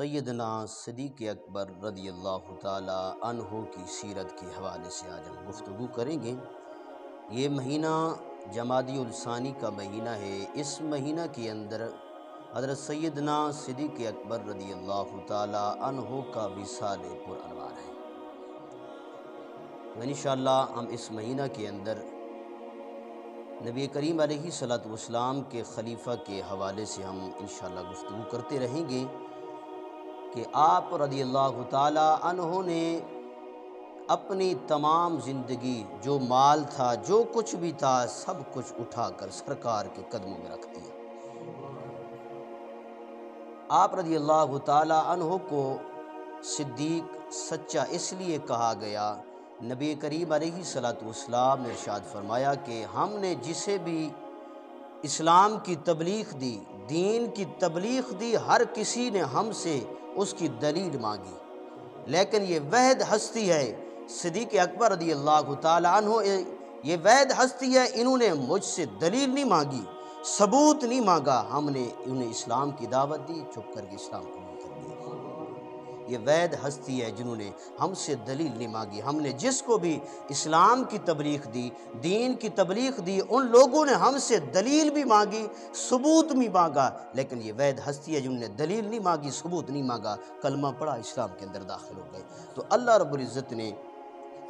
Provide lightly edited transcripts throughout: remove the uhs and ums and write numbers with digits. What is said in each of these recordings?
سیدنا صدیق اکبر رضی اللہ تعالی عنہ کی سیرت کے حوالے سے آج ہم گفتگو کریں گے۔ یہ مہینہ جمادی الثانی کا مہینہ ہے۔ اس مہینہ کے اندر حضرت سیدنا صدیق اکبر رضی اللہ تعالی عنہ کا وصال پر انوار ہے۔ تو انشاءاللہ ہم اس مہینہ کے اندر نبی کریم علیہ الصلوۃ والسلام کے خلیفہ کے حوالے سے ہم انشاءاللہ گفتگو کرتے رہیں گے کہ آپ رضی اللہ تعالی عنہ نے اپنی تمام زندگی، جو مال تھا، جو کچھ بھی تھا، سب کچھ اٹھا کر سرکار کے قدموں میں رکھ دیا۔ آپ رضی اللہ تعالی عنہ کو صدیق سچا اس لیے کہا گیا، نبی کریم علیہ الصلوۃ والسلام نے ارشاد فرمایا کہ ہم نے جسے بھی اسلام کی تبلیغ دی، دین کی تبلیغ دی، ہر کسی نے ہم سے اس کی دلیل مانگی، لیکن یہ واحد ہستی ہے صدیق اکبر رضی اللہ تعالی عنہ، یہ واحد ہستی ہے، انہوں نے مجھ سے دلیل نہیں مانگی، ثبوت نہیں مانگا، ہم نے انہیں اسلام کی دعوت دی، چپ کر کے اسلام قبول کر لیا۔ یہ واحد ہستی ہے جنہوں نے ہم سے دلیل نہیں مانگی۔ ہم نے جس کو بھی اسلام کی تبلیغ دی، دین کی تبلیغ دی، ان لوگوں نے ہم سے دلیل بھی مانگی، ثبوت بھی مانگا، لیکن یہ واحد ہستی ہے جنہوں نے دلیل نہیں مانگی، ثبوت نہیں مانگا، کلمہ پڑھا، اسلام کے اندر داخل ہو گئے۔ تو اللہ رب العزت نے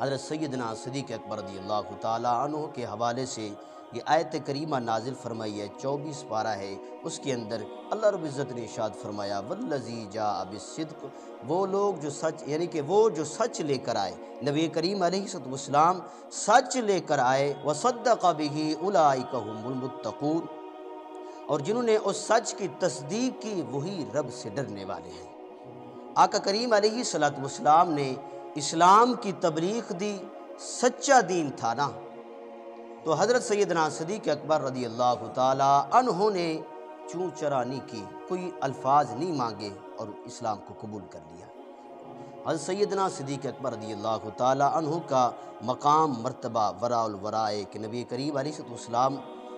حضرت سیدنا صدیق اکبر رضی اللہ تعالی عنہ کے حوالے سے یہ آیت کریمہ نازل فرمائی ہے، 24 پارہ ہے، اس کے اندر اللہ رب العزت نے ارشاد فرمایا والذی جاء بالصدق، وہ لوگ جو سچ، یعنی کہ وہ جو سچ لے کر آئے، نبی کریم علیہ السلام سچ لے کر آئے، وصدق بہ اولئک ھم المتقون، اور جنہوں نے اس سچ کی تصدیق کی وہی رب سے ڈرنے والے ہیں۔ آقا کریم علیہ السلام نے اسلام کی تبلیغ دی، سچا دین تھا نا، تو حضرت سیدنا صدیق اکبر رضی اللہ تعالی عنہ نے چوں چرا نہیں کی، کوئی الفاظ نہیں مانگے اور اسلام کو قبول کر لیا۔ حضرت سیدنا صدیق اکبر رضی اللہ تعالی عنہ کا مقام مرتبہ وراء الوراء ہے کہ نبی کریم علیہ السلام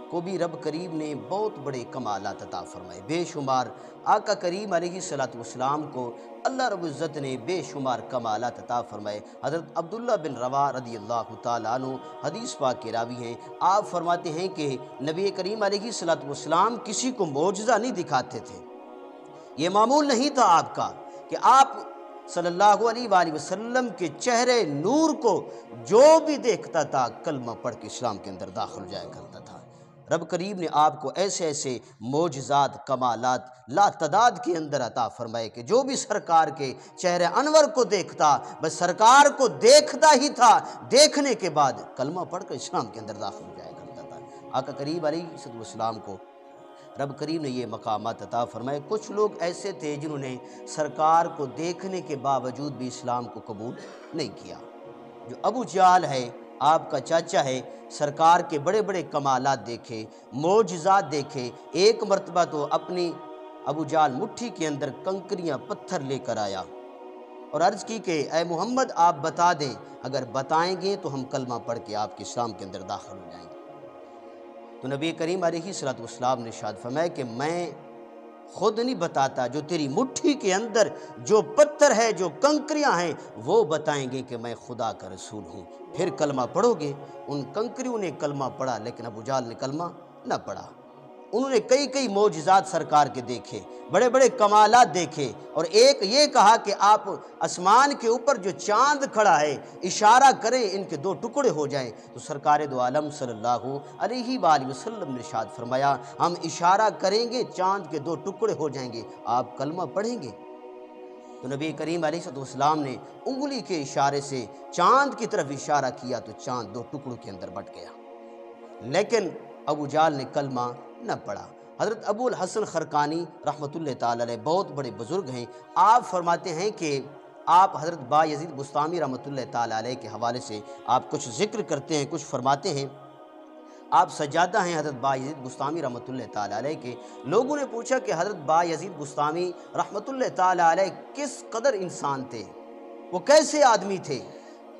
کو بھی رب کریم نے بہت بڑے کمالات عطا فرمائے، بے شمار۔ آقا کریم علیہ السلام کو اللہ رب العزت نے بے شمار کمالات عطا فرمائے۔ حضرت عبداللہ بن رواحہ رضی اللہ تعالیٰ عنہ حدیث پاک کے راوی ہیں، آپ فرماتے ہیں کہ نبی کریم علیہ السلام کسی کو معجزہ نہیں دکھاتے تھے، یہ معمول نہیں تھا آپ کا کہ آپ صلی اللہ علیہ وآلہ وسلم کے چہرے نور کو جو بھی دیکھتا تھا کلمہ پڑھ کے اسلام کے اندر داخل ہو جایا کرتا تھا۔ رب کریم نے آپ کو ایسے ایسے معجزات، کمالات لا تعداد کے اندر عطا فرمائے کہ جو بھی سرکار کے چہرے انور کو دیکھتا، بس سرکار کو دیکھتا ہی تھا، دیکھنے کے بعد کلمہ پڑھ کر اسلام کے اندر داخل ہو جایا کرتا تھا۔ آقا کریم علیہ السلام کو رب کریم نے یہ مقامات عطا فرمائے۔ کچھ لوگ ایسے تھے جنہوں نے سرکار کو دیکھنے کے باوجود بھی اسلام کو قبول نہیں کیا، جو ابو جہل ہے، آپ کا چاچا ہے، سرکار کے بڑے بڑے کمالات دیکھے، معجزات دیکھے۔ ایک مرتبہ تو اپنی ابو جہل مٹھی کے اندر کنکریاں، پتھر لے کر آیا اور عرض کی کہ اے محمد آپ بتا دیں، اگر بتائیں گے تو ہم کلمہ پڑھ کے آپ کے اسلام کے اندر داخل ہو جائیں گے۔ تو نبی کریم علیہ السلام نے ارشاد فرمایا کہ میں خود نہیں بتاتا، جو تیری مٹھی کے اندر جو پتھر ہے، جو کنکریاں ہیں، وہ بتائیں گے کہ میں خدا کا رسول ہوں، پھر کلمہ پڑھو گے۔ ان کنکریوں نے کلمہ پڑھا، لیکن ابو جہل نے کلمہ نہ پڑھا۔ انہوں نے کئی معجزات سرکار کے دیکھے، بڑے بڑے کمالات دیکھے، اور ایک یہ کہا کہ آپ آسمان کے اوپر جو چاند کھڑا ہے اشارہ کریں ان کے دو ٹکڑے ہو جائیں، تو سرکار دو عالم صلی اللہ علیہ وآلہ وسلم نے ارشاد فرمایا ہم اشارہ کریں گے چاند کے دو ٹکڑے ہو جائیں گے، آپ کلمہ پڑھیں گے؟ تو نبی کریم علیہ السلام نے انگلی کے اشارے سے چاند کی طرف اشارہ کیا تو چاند دو ٹکڑوں کے اندر بٹ گیا، لیکن ابو جہل نے کلمہ نہ پڑھا۔ حضرت ابو الحسن خرقانی رحمۃ اللہ تعالی علیہ بہت بڑے بزرگ ہیں، آپ فرماتے ہیں کہ آپ حضرت بایزید بسطامی رحمۃ اللہ تعالی علیہ کے حوالے سے آپ کچھ ذکر کرتے ہیں، کچھ فرماتے ہیں۔ آپ سجادہ ہیں حضرت بایزید بسطامی رحمۃ اللہ تعالی علیہ کے۔ لوگوں نے پوچھا کہ حضرت بایزید بسطامی رحمۃ اللہ تعالی علیہ کس قدر انسان تھے، وہ کیسے آدمی تھے؟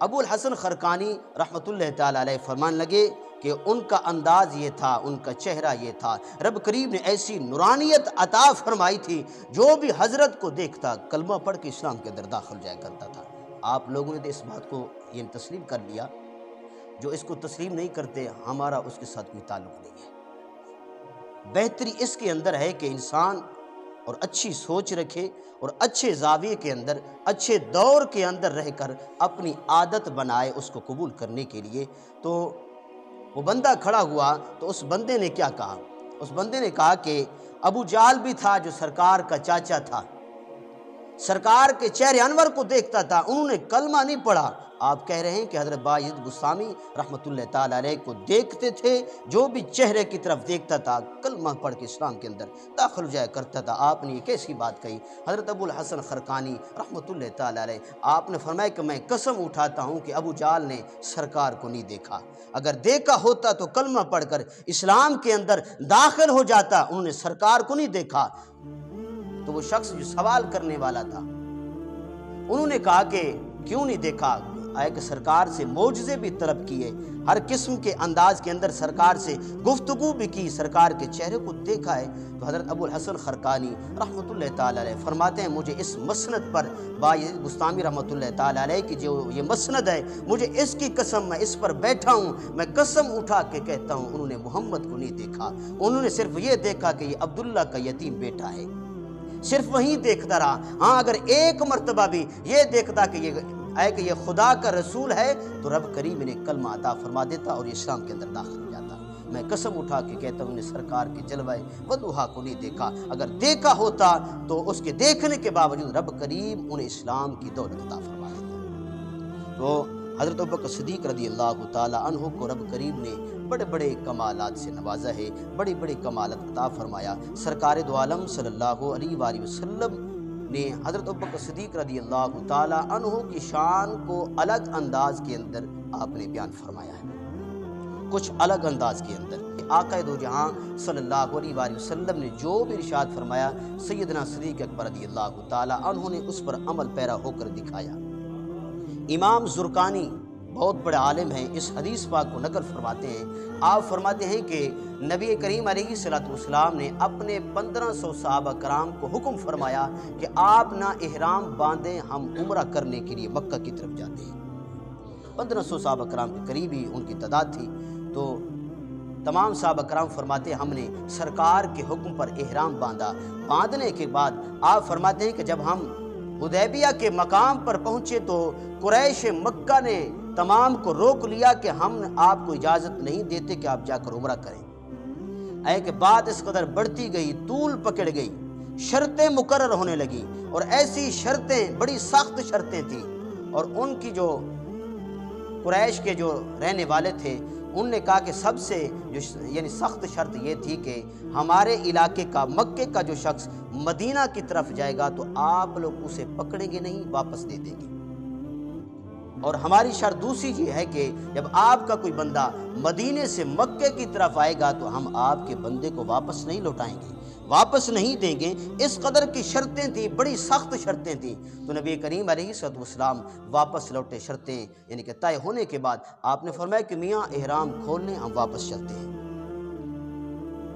ابو الحسن خرقانی رحمۃ اللہ تعالی علیہ فرمان لگے کہ ان کا انداز یہ تھا، ان کا چہرہ یہ تھا، رب کریم نے ایسی نورانیت عطا فرمائی تھی، جو بھی حضرت کو دیکھتا کلمہ پڑھ کے اسلام کے اندر داخل جایا کرتا تھا۔ آپ لوگوں نے تو اس بات کو یہ تسلیم کر لیا، جو اس کو تسلیم نہیں کرتے ہمارا اس کے ساتھ کوئی تعلق نہیں ہے۔ بہتری اس کے اندر ہے کہ انسان اور اچھی سوچ رکھے اور اچھے زاویے کے اندر، اچھے دور کے اندر رہ کر اپنی عادت بنائے اس کو قبول کرنے کے لیے۔ تو وہ بندہ کھڑا ہوا تو اس بندے نے کیا کہا؟ اس بندے نے کہا کہ ابو جہل بھی تھا جو سرکار کا چاچا تھا، سرکار کے چہرے انور کو دیکھتا تھا، انہوں نے کلمہ نہیں پڑھا۔ آپ کہہ رہے ہیں کہ حضرت باعزید بسطامی رحمۃ اللہ تعالیٰ علیہ کو دیکھتے تھے، جو بھی چہرے کی طرف دیکھتا تھا کلمہ پڑھ کے اسلام کے اندر داخل جایا کرتا تھا۔ آپ نے یہ کیسی بات کہی؟ حضرت ابو الحسن خرقانی رحمۃ اللہ تعالیٰ علیہ آپ نے فرمایا کہ میں قسم اٹھاتا ہوں کہ ابو جہل نے سرکار کو نہیں دیکھا، اگر دیکھا ہوتا تو کلمہ پڑھ کر اسلام کے اندر داخل ہو جاتا۔ انہوں نے سرکار کو نہیں دیکھا۔ تو وہ شخص جو سوال کرنے والا تھا انہوں نے کہا کہ کیوں نہیں دیکھا؟ آئے کہ سرکار سے معجزے بھی طلب کیے، ہر قسم کے انداز کے اندر سرکار سے گفتگو بھی کی، سرکار کے چہرے کو دیکھا ہے۔ تو حضرت ابو الحسن خرقانی رحمۃ اللہ تعالیٰ علیہ فرماتے ہیں مجھے اس مسند پر، باعزید بسطامی رحمۃ اللہ تعالیٰ علیہ کی جو یہ مسند ہے، مجھے اس کی قسم، میں اس پر بیٹھا ہوں، میں قسم اٹھا کے کہتا ہوں انہوں نے محمد کو نہیں دیکھا، انہوں نے صرف یہ دیکھا کہ یہ عبداللہ کا یتیم بیٹا ہے، صرف وہیں دیکھتا رہا۔ ہاں اگر ایک مرتبہ بھی یہ دیکھتا کہ یہ خدا کا رسول ہے تو رب کریم انہیں کلمہ عطا فرما دیتا اور یہ اسلام کے اندر داخل ہو جاتا۔ میں قسم اٹھا کے کہتا ہوں انہیں سرکار کے جلوہ وضحا کو نہیں دیکھا، اگر دیکھا ہوتا تو اس کے دیکھنے کے باوجود رب کریم انہیں اسلام کی دولت عطا فرما دیتا۔ تو حضرت ابوبکر صدیق رضی اللہ تعالی عنہ کو رب کریم نے بڑے بڑے کمالات سے نوازا ہے، بڑے بڑے کمالات عطا فرمایا۔ سرکار دو عالم صلی اللہ علیہ وآلہ وسلم نے حضرت ابوبکر صدیق رضی اللہ تعالی عنہ کی شان کو الگ انداز کے اندر آپ نے بیان فرمایا ہے، کچھ الگ انداز کے اندر۔ آقا دو جہاں صلی اللہ علیہ وآلہ وسلم نے جو بھی ارشاد فرمایا، سیدنا صدیق اکبر رضی اللہ تعالی عنہ نے اس پر عمل پیرا ہو کر دکھایا۔ امام زرقانی بہت بڑے عالم ہیں، اس حدیث پاک کو نقل فرماتے ہیں۔ آپ فرماتے ہیں کہ نبی کریم علیہ الصلوۃ والسلام نے اپنے 1500 صحابہ کرام کو حکم فرمایا کہ آپ نہ احرام باندھیں، ہم عمرہ کرنے کے لیے مکہ کی طرف جاتے ہیں۔ 1500 صحابہ کرام کے قریب ہی ان کی تعداد تھی۔ تو تمام صحابہ کرام فرماتے ہیں ہم نے سرکار کے حکم پر احرام باندھا۔ باندھنے کے بعد آپ فرماتے ہیں کہ جب ہم حدیبیہ کے مقام پر پہنچے تو قریش مکہ نے تمام کو روک لیا کہ ہم آپ کو اجازت نہیں دیتے کہ آپ جا کر عمرہ کریں۔ اے کہ بات اس قدر بڑھتی گئی، طول پکڑ گئی، شرطیں مقرر ہونے لگی، اور ایسی شرطیں بڑی سخت شرطیں تھیں، اور ان کی جو قریش کے جو رہنے والے تھے ان نے کہا کہ سب سے یعنی سخت شرط یہ تھی کہ ہمارے علاقے کا، مکے کا جو شخص مدینہ کی طرف جائے گا تو آپ لوگ اسے پکڑیں گے نہیں، واپس دے دیں گے، اور ہماری شرط دوسری یہ ہے کہ جب آپ کا کوئی بندہ مدینے سے مکے کی طرف آئے گا تو ہم آپ کے بندے کو واپس نہیں لوٹائیں گے، واپس نہیں دیں گے۔ اس قدر کی شرطیں تھیں، بڑی سخت شرطیں تھیں۔ تو نبی کریم علیہ الصلوۃ والسلام واپس لوٹے، شرطیں یعنی کہ طے ہونے کے بعد آپ نے فرمایا کہ میاں احرام کھول لیں، ہم واپس چلتے ہیں۔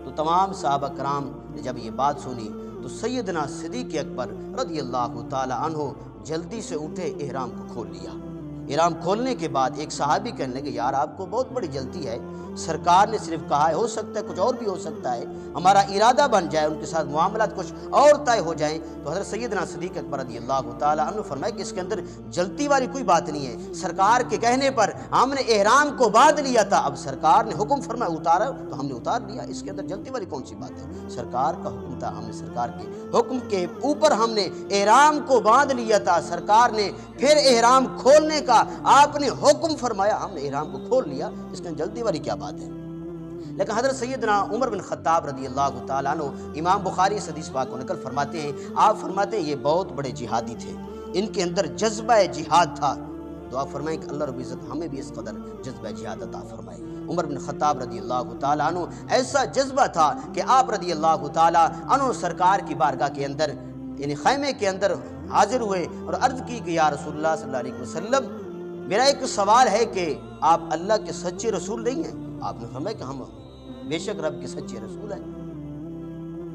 تو تمام صحابہ کرام نے جب یہ بات سنی تو سیدنا صدیق اکبر رضی اللہ تعالی عنہ جلدی سے اٹھے، احرام کو کھول لیا۔ احرام کھولنے کے بعد ایک صحابی کہنے لگے یار آپ کو بہت بڑی جلدی ہے، سرکار نے صرف کہا ہے، ہو سکتا ہے کچھ اور بھی ہو سکتا ہے، ہمارا ارادہ بن جائے، ان کے ساتھ معاملات کچھ اور طے ہو جائیں۔ تو حضرت سیدنا صدیق اکبر رضی اللہ تعالی عنہ فرمائے کہ اس کے اندر جلدی والی کوئی بات نہیں ہے، سرکار کے کہنے پر ہم نے احرام کو باندھ لیا تھا، اب سرکار نے حکم فرمایا اتارا تو ہم نے اتار لیا، اس کے اندر جلدی والی کون سی بات ہے؟ سرکار کا حکم تھا، ہم نے سرکار کے حکم کے اوپر ہم نے احرام کو باندھ لیا تھا، سرکار نے پھر احرام کھولنے کا آپ نے حکم فرمایا، ہم نے احرام کو کھول لیا، اس کے اندر جلدی والی کیا بات ہے؟ لیکن حضرت سیدنا عمر بن خطاب رضی اللہ تعالیٰ عنہ امام بخاری اس حدیث پاک کو نقل فرماتے ہیں، آپ فرماتے ہیں یہ بہت بڑے جہادی تھے، ان کے اندر جذبہ جہاد تھا۔ تو آپ فرمائیں کہ اللہ رب العزت ہمیں بھی اس قدر جذبہ جہاد عطا فرمائے۔ عمر بن خطاب رضی اللہ تعالیٰ عنہ ایسا جذبہ تھا کہ آپ رضی اللہ تعالیٰ عنہ سرکار کی بارگاہ کے اندر یعنی خیمے کے اندر حاضر ہوئے اور عرض کی کہ یا رسول اللہ صلی اللہ علیہ وسلم، میرا ایک سوال ہے کہ آپ اللہ کے سچے رسول نہیں ہیں؟ آپ نے فرمایا کہ ہم بے شک رب کے سچے رسول ہیں۔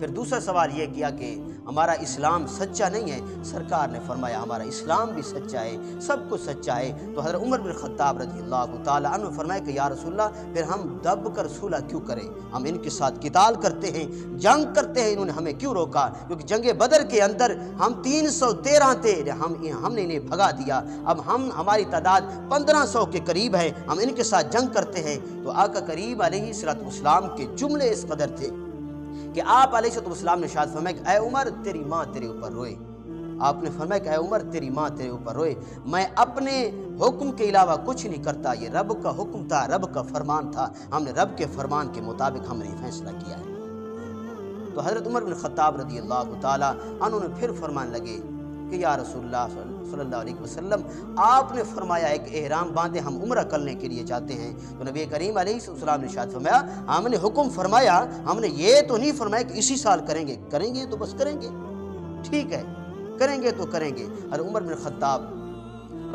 پھر دوسرا سوال یہ کیا کہ ہمارا اسلام سچا نہیں ہے؟ سرکار نے فرمایا ہمارا اسلام بھی سچا ہے، سب کچھ سچا ہے۔ تو حضرت عمر بن خطاب رضی اللہ تعالیٰ عنہ فرمایا کہ یا رسول اللہ پھر ہم دب کر صلح کیوں کریں؟ ہم ان کے ساتھ قتال کرتے ہیں، جنگ کرتے ہیں، انہوں نے ہمیں کیوں روکا؟ کیونکہ جنگ بدر کے اندر ہم 313 تھے، ہم نے انہیں بھگا دیا، اب ہماری تعداد 1500 کے قریب ہے، ہم ان کے ساتھ جنگ کرتے ہیں۔ تو آقا کریم علیہ الصلوۃ والسلام کے جملے اس قدر تھے کہ آپ علیہ السلام نے ارشاد فرمایا کہ اے عمر تیری ماں تیرے اوپر روئے۔ آپ نے فرمایا کہ اے عمر تیری ماں تیرے اوپر روئے، میں اپنے حکم کے علاوہ کچھ نہیں کرتا، یہ رب کا حکم تھا، رب کا فرمان تھا، ہم نے رب کے فرمان کے مطابق ہم نے فیصلہ کیا ہے۔ تو حضرت عمر بن خطاب رضی اللہ تعالیٰ عنہ نے پھر فرمان لگے کہ یا رسول اللہ صلی اللہ علیہ وسلم آپ نے فرمایا ہے کہ احرام باندھے ہم عمرہ کرنے کے لیے جاتے ہیں۔ تو نبی کریم علیہ السلام نے ارشاد فرمایا ہم نے حکم فرمایا، ہم نے یہ تو نہیں فرمایا کہ اسی سال کریں گے، کریں گے تو بس کریں گے، ٹھیک ہے کریں گے تو کریں گے۔ اور عمر بن خطاب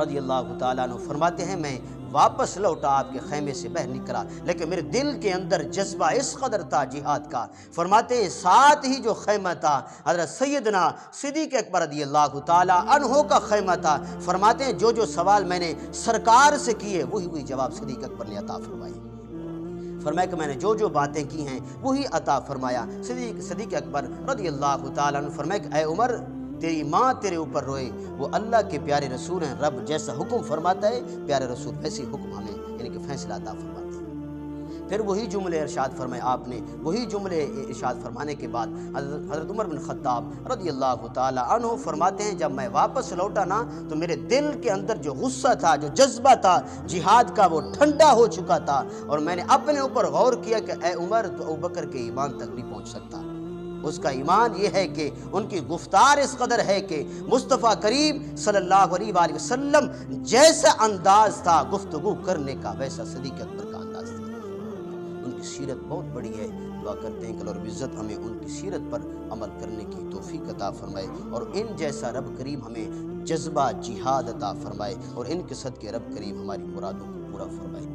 رضی اللہ تعالیٰ عنہ فرماتے ہیں میں واپس لوٹا، آپ کے خیمے سے باہر نکلا، لیکن میرے دل کے اندر جذبہ اس قدر تھا جہاد کا۔ فرماتے ہیں ساتھ ہی جو خیمہ تھا حضرت سیدنا صدیق اکبر رضی اللہ تعالیٰ عنہ کا خیمہ تھا۔ فرماتے ہیں جو سوال میں نے سرکار سے کیے وہی جواب صدیق اکبر نے عطا فرمائے۔ فرمایا کہ میں نے جو باتیں کی ہیں وہی عطا فرمایا۔ صدیق اکبر رضی اللہ تعالیٰ عنہ فرمایا کہ اے عمر تیری ماں تیرے اوپر روئے، وہ اللہ کے پیارے رسول ہیں، رب جیسا حکم فرماتا ہے پیارے رسول ویسے حکم ہمیں یعنی کہ فیصلہ عطا فرماتے ہیں۔ پھر وہی جملے ارشاد فرمائے آپ نے، وہی جملے ارشاد فرمانے کے بعد حضرت عمر بن خطاب رضی اللہ تعالیٰ عنہ فرماتے ہیں جب میں واپس لوٹا نا تو میرے دل کے اندر جو غصہ تھا، جو جذبہ تھا جہاد کا، وہ ٹھنڈا ہو چکا تھا، اور میں نے اپنے اوپر غور کیا کہ اے عمر تو ابوبکر کے ایمان تک نہیں پہنچ سکتا۔ اس کا ایمان یہ ہے کہ ان کی گفتار اس قدر ہے کہ مصطفیٰ کریم صلی اللہ علیہ وآلہ وسلم جیسا انداز تھا گفتگو کرنے کا ویسا صدیق اکبر کا انداز تھا۔ ان کی سیرت بہت بڑی ہے، دعا کرتے ہیں کہ اللہ رب العزت ہمیں ان کی سیرت پر عمل کرنے کی توفیق عطا فرمائے، اور ان جیسا رب کریم ہمیں جذبہ جہاد عطا فرمائے، اور ان کے صدقے رب کریم ہماری مرادوں کو پورا فرمائے۔